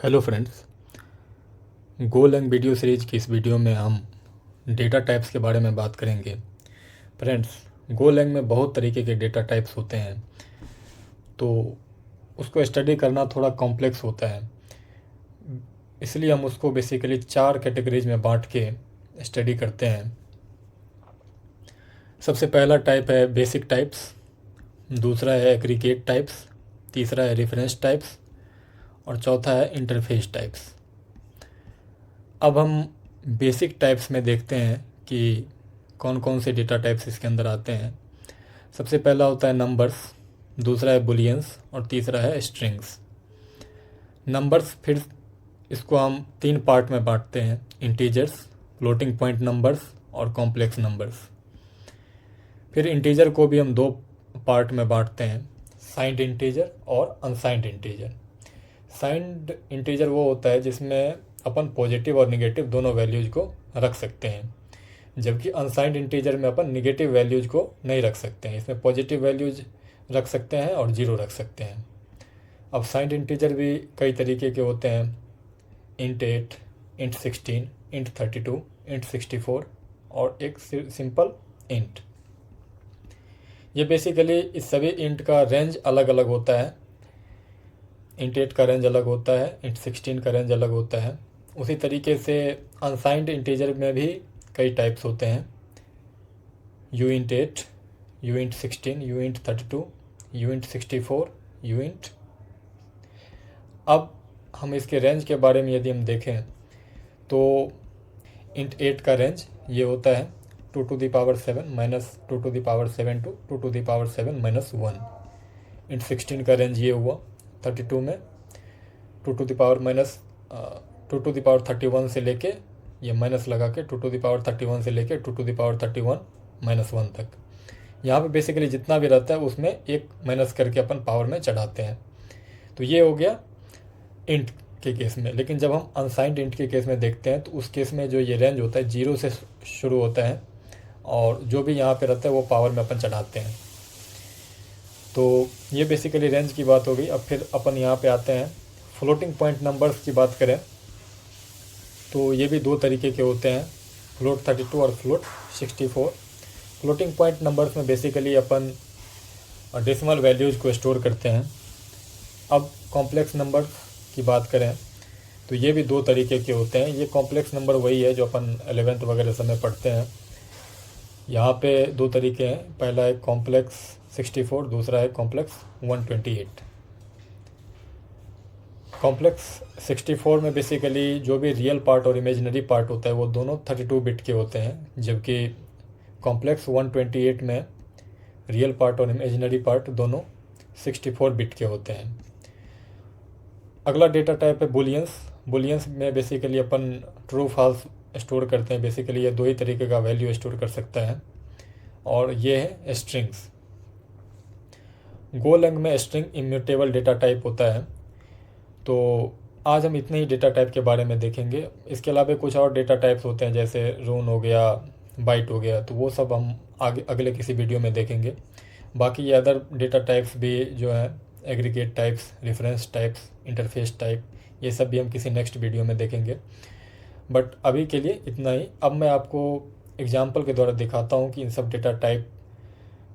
Hello friends, Golang video series की इस video में हम डेटा टाइप्स के बारे में बात करेंगे। फ्रेंड्स, गोलैंग में बहुत तरीके के डेटा टाइप्स होते हैं, तो उसको स्टडी करना थोड़ा कॉम्प्लेक्स होता है। इसलिए हम उसको बेसिकली 4 कैटेगरीज में बांट के स्टडी करते हैं। सबसे पहला टाइप है बेसिक टाइप्स, दूसरा है एग्रीगेट टाइप्स, तीसरा है रेफरेंस टाइप्स और चौथा है इंटरफेस टाइप्स। अब हम बेसिक टाइप्स में देखते हैं कि कौन कौन से डेटा टाइप्स इसके अंदर आते हैं। सबसे पहला होता है नंबर्स, दूसरा है बुलियंस और तीसरा है स्ट्रिंग्स। नंबर्स फिर इसको हम 3 पार्ट में बांटते हैं: इंटीजर्स, फ्लोटिंग पॉइंट नंबर्स और कॉम्प्लेक्स नंबर्स। फिर इंटीजर को भी हम 2 पार्ट में बांटते हैं: साइंड इंटीजर और अनसाइंड इंटीजर। साइंड इंटीजर वो होता है जिसमें अपन पॉजिटिव और निगेटिव दोनों वैल्यूज को रख सकते हैं, जबकि अनसाइंड इंटीजर में अपन निगेटिव वैल्यूज को नहीं रख सकते हैं। इसमें पॉजिटिव वैल्यूज रख सकते हैं और 0 रख सकते हैं। अब साइंड इंटीजर भी कई तरीके के होते हैं: int 8, int 16, int 32, int 64 और एक सिंपल int। ये बेसिकली इस सभी इंट का रेंज अलग अलग होता है। int 8 का रेंज अलग होता है, int 16 का रेंज अलग होता है। उसी तरीके से अनसाइंड इंटीजर में भी कई टाइप्स होते हैं: uint 8, uint 16, uint 32, uint 64, uint। अब हम इसके रेंज के बारे में यदि हम देखें तो int 8 का रेंज ये होता है 2 to the power 7 minus 2 to the power 7 to 2 to the power 7 minus 1। int 16 का रेंज ये हुआ 32 में 2 to the power minus 2 to the power 31 से लेके ये माइनस लगा के 2 to the power 31 से लेके 2 to the power 31 minus 1 तक। यहाँ पे बेसिकली जितना भी रहता है उसमें एक माइनस करके अपन पावर में चढ़ाते हैं। तो ये हो गया इंट के केस में। लेकिन जब हम अनसाइंड इंट के केस में देखते हैं तो उस केस में जो ये रेंज होता है 0 से शुरू होता है और जो भी यहाँ पे रहता है वो पावर में अपन चढ़ाते हैं। तो ये बेसिकली रेंज की बात हो गई। अब फिर अपन यहाँ पे आते हैं फ्लोटिंग पॉइंट नंबर्स की बात करें तो ये भी 2 तरीके के होते हैं: फ्लोट 32 और फ्लोट 64। फ्लोटिंग पॉइंट नंबर्स में बेसिकली अपन डेसिमल वैल्यूज़ को स्टोर करते हैं। अब कॉम्प्लेक्स नंबर की बात करें तो ये भी 2 तरीके के होते हैं। ये कॉम्प्लेक्स नंबर वही है जो अपन 11th वगैरह समय पढ़ते हैं। यहाँ पे 2 तरीके हैं, पहला है कॉम्प्लेक्स 64, दूसरा है कॉम्प्लेक्स 128। कॉम्प्लेक्स 64 में बेसिकली जो भी रियल पार्ट और इमेजिनरी पार्ट होता है वो दोनों 32 बिट के होते हैं, जबकि कॉम्प्लेक्स 128 में रियल पार्ट और इमेजिनरी पार्ट दोनों 64 बिट के होते हैं। अगला डेटा टाइप है बुलियंस। बुलियंस में बेसिकली अपन ट्रू फॉल्स स्टोर करते हैं। बेसिकली ये 2 ही तरीके का वैल्यू स्टोर कर सकता है और ये है स्ट्रिंग्स। गोलैंग में स्ट्रिंग इम्यूटेबल डेटा टाइप होता है। तो आज हम इतने ही डेटा टाइप के बारे में देखेंगे। इसके अलावा कुछ और डेटा टाइप्स होते हैं जैसे रून हो गया, बाइट हो गया, तो वो सब हम आगे अगले किसी वीडियो में देखेंगे। बाकी ये अदर डेटा टाइप्स भी जो है aggregate types, reference types, interface type, ये सब भी हम किसी नेक्स्ट वीडियो में देखेंगे। बट अभी के लिए इतना ही। अब मैं आपको एग्जाम्पल के द्वारा दिखाता हूँ कि इन सब डेटा टाइप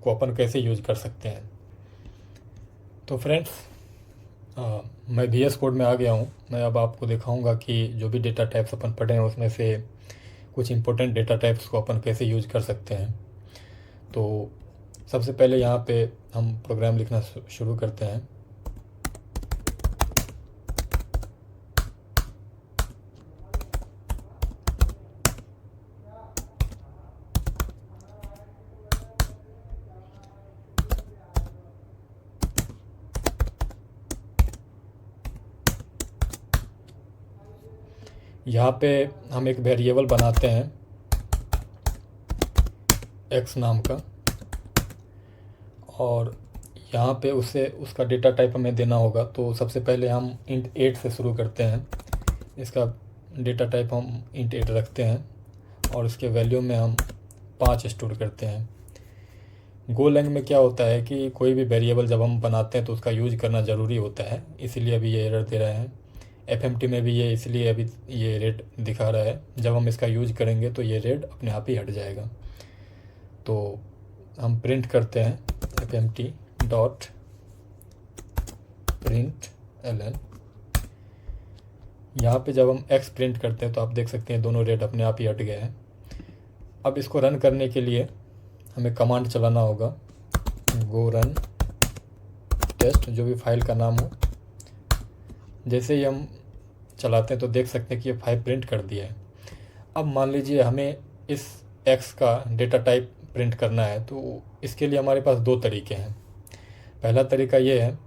को अपन कैसे यूज़ कर सकते हैं। तो फ्रेंड्स, मैं VS कोड में आ गया हूँ। मैं अब आपको दिखाऊंगा कि जो भी डेटा टाइप्स अपन पढ़े हैं उसमें से कुछ इंपॉर्टेंट डेटा टाइप्स को अपन कैसे यूज़ कर सकते हैं। तो सबसे पहले यहाँ पे हम प्रोग्राम लिखना शुरू करते हैं। यहाँ पे हम एक वेरिएबल बनाते हैं x नाम का, और यहाँ पे उसका डेटा टाइप हमें देना होगा। तो सबसे पहले हम int 8 से शुरू करते हैं। इसका डेटा टाइप हम int 8 रखते हैं और इसके वैल्यू में हम 5 स्टोर करते हैं। गोलैंग में क्या होता है कि कोई भी वेरिएबल जब हम बनाते हैं तो उसका यूज करना ज़रूरी होता है, इसीलिए अभी ये एरर दे रहे हैं। FMT में भी ये इसलिए अभी ये रेड दिखा रहा है, जब हम इसका यूज करेंगे तो ये रेड अपने आप ही हट जाएगा। तो हम प्रिंट करते हैं FMT डॉट प्रिंट ln। यहाँ पे जब हम x प्रिंट करते हैं तो आप देख सकते हैं दोनों रेड अपने आप ही हट गए हैं। अब इसको रन करने के लिए हमें कमांड चलाना होगा, गो रन टेस्ट, जो भी फाइल का नाम हो। जैसे ही हम चलाते हैं तो देख सकते हैं कि ये फाइल प्रिंट कर दिया है। अब मान लीजिए हमें इस x का डेटा टाइप प्रिंट करना है, तो इसके लिए हमारे पास दो तरीके हैं। पहला तरीका ये है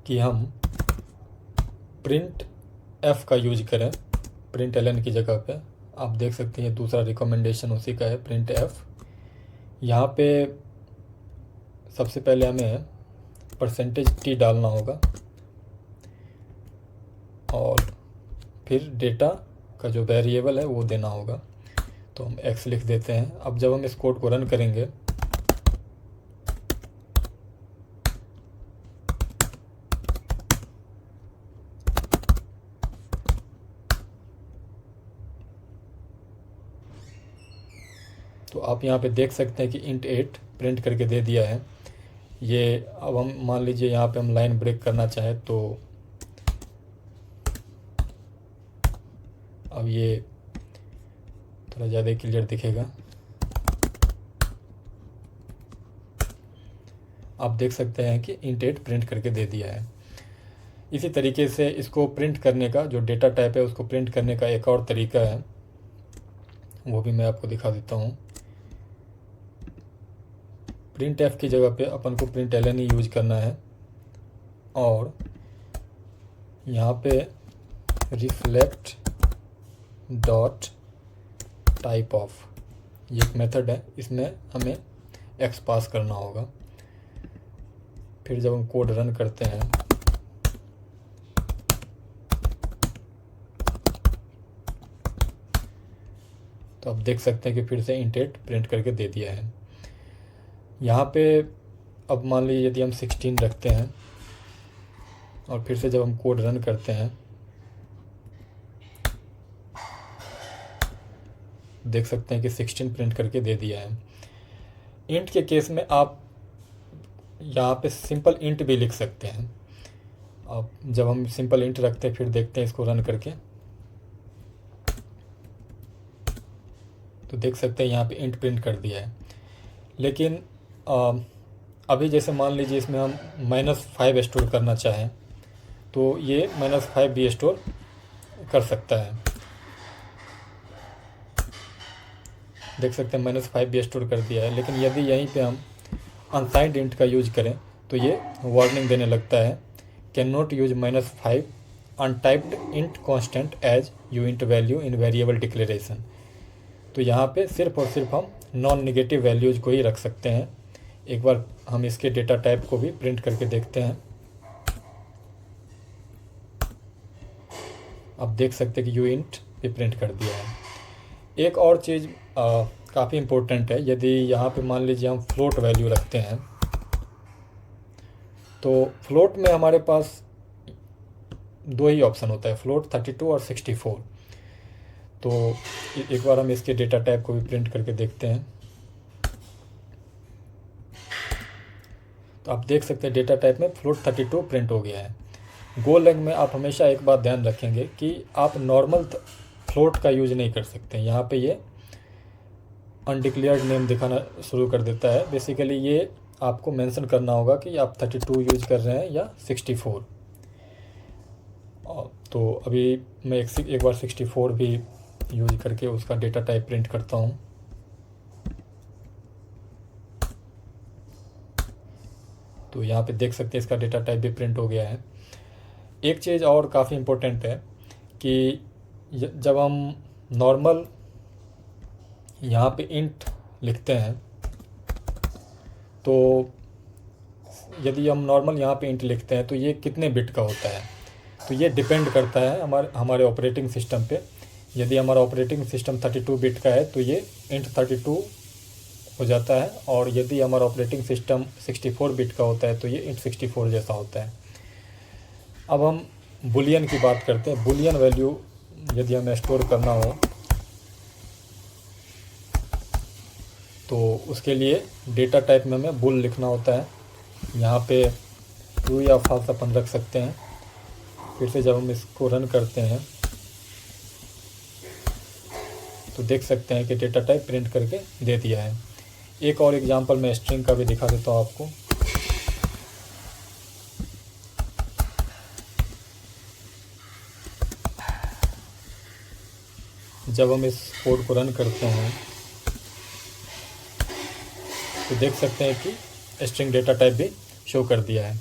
कि हम प्रिंट f का यूज करें प्रिंट ln की जगह पे। आप देख सकते हैं दूसरा रिकमेंडेशन उसी का है, प्रिंट f। यहाँ पे सबसे पहले हमें %t डालना होगा और फिर डेटा का जो वेरिएबल है वो देना होगा। तो हम x लिख देते हैं। अब जब हम इस कोड को रन करेंगे तो आप यहाँ पे देख सकते हैं कि int 8 प्रिंट करके दे दिया है ये। अब हम मान लीजिए यहाँ पे हम लाइन ब्रेक करना चाहें तो अब ये थोड़ा ज़्यादा क्लियर दिखेगा। आप देख सकते हैं कि int 8 प्रिंट करके दे दिया है। इसी तरीके से इसको प्रिंट करने का, जो डेटा टाइप है उसको प्रिंट करने का एक और तरीका है, वो भी मैं आपको दिखा देता हूँ। प्रिंट f की जगह पे अपन को प्रिंट ln ही यूज करना है और यहाँ पे रिफ्लेक्ट डॉट टाइप ऑफ, ये एक मेथड है, इसमें हमें x पास करना होगा। फिर जब हम कोड रन करते हैं तो आप देख सकते हैं कि फिर से int 8 प्रिंट करके दे दिया है। यहाँ पे अब मान लीजिए यदि हम 16 रखते हैं और फिर से जब हम कोड रन करते हैं देख सकते हैं कि 16 प्रिंट करके दे दिया है। इंट के केस में आप यहाँ पे सिंपल इंट भी लिख सकते हैं। अब जब हम सिंपल इंट रखते हैं फिर देखते हैं इसको रन करके तो देख सकते हैं यहाँ पे इंट प्रिंट कर दिया है। लेकिन अभी जैसे मान लीजिए इसमें हम -5 स्टोर करना चाहें तो ये -5 भी स्टोर कर सकता है। देख सकते हैं -5 भी स्टोर कर दिया है। लेकिन यदि यहीं पे हम अनसाइंड इंट का यूज करें तो ये वार्निंग देने लगता है, can not use -5 untyped int constant as uint value in variable declaration. तो यहाँ पे सिर्फ और सिर्फ हम नॉन नेगेटिव वैल्यूज को ही रख सकते हैं। एक बार हम इसके डेटा टाइप को भी प्रिंट करके देखते हैं। आप देख सकते हैं कि यू इंट भी प्रिंट कर दिया है। एक और चीज़ काफ़ी इम्पोर्टेंट है, यदि यहाँ पे मान लीजिए हम फ्लोट वैल्यू रखते हैं तो फ्लोट में हमारे पास दो ही ऑप्शन होता है, फ्लोट 32 और 64। तो एक बार हम इसके डेटा टाइप को भी प्रिंट करके देखते हैं तो आप देख सकते हैं डेटा टाइप में फ्लोट 32 प्रिंट हो गया है। गोलैंग में आप हमेशा एक बात ध्यान रखेंगे कि आप नॉर्मल फ्लोट का यूज नहीं कर सकते। यहाँ पे ये अनडिक्लेयर्ड नेम दिखाना शुरू कर देता है। बेसिकली ये आपको मेंशन करना होगा कि आप 32 यूज कर रहे हैं या 64। तो अभी मैं एक बार 64 भी यूज करके उसका डेटा टाइप प्रिंट करता हूँ। तो यहाँ पे देख सकते हैं इसका डेटा टाइप भी प्रिंट हो गया है। एक चीज़ और काफ़ी इम्पोर्टेंट है कि जब हम नॉर्मल यहाँ पे इंट लिखते हैं तो यदि हम नॉर्मल यहाँ पे इंट लिखते हैं तो ये कितने बिट का होता है, तो ये डिपेंड करता है हमारे ऑपरेटिंग सिस्टम पे। यदि हमारा ऑपरेटिंग सिस्टम 32 बिट का है तो ये इंट 32 हो जाता है, और यदि हमारा ऑपरेटिंग सिस्टम 64 बिट का होता है तो ये इंट 64 जैसा होता है। अब हम बुलियन की बात करते हैं। बुलियन वैल्यू यदि हमें स्टोर करना हो तो उसके लिए डेटा टाइप में हमें बुल लिखना होता है। यहाँ पे ट्रू या फॉल्स अपन रख सकते हैं। फिर से जब हम इसको रन करते हैं तो देख सकते हैं कि डेटा टाइप प्रिंट करके दे दिया है। एक और एग्जांपल मैं स्ट्रिंग का भी दिखा देता हूँ आपको। जब हम इस कोड को रन करते हैं तो देख सकते हैं कि स्ट्रिंग डेटा टाइप भी शो कर दिया है।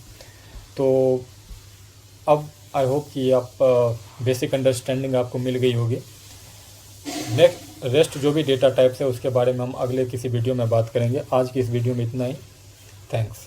तो अब आई होप कि आप बेसिक अंडरस्टैंडिंग आपको मिल गई होगी। नेक्स्ट रेस्ट जो भी डेटा टाइप्स है उसके बारे में हम अगले किसी वीडियो में बात करेंगे। आज की इस वीडियो में इतना ही। थैंक्स।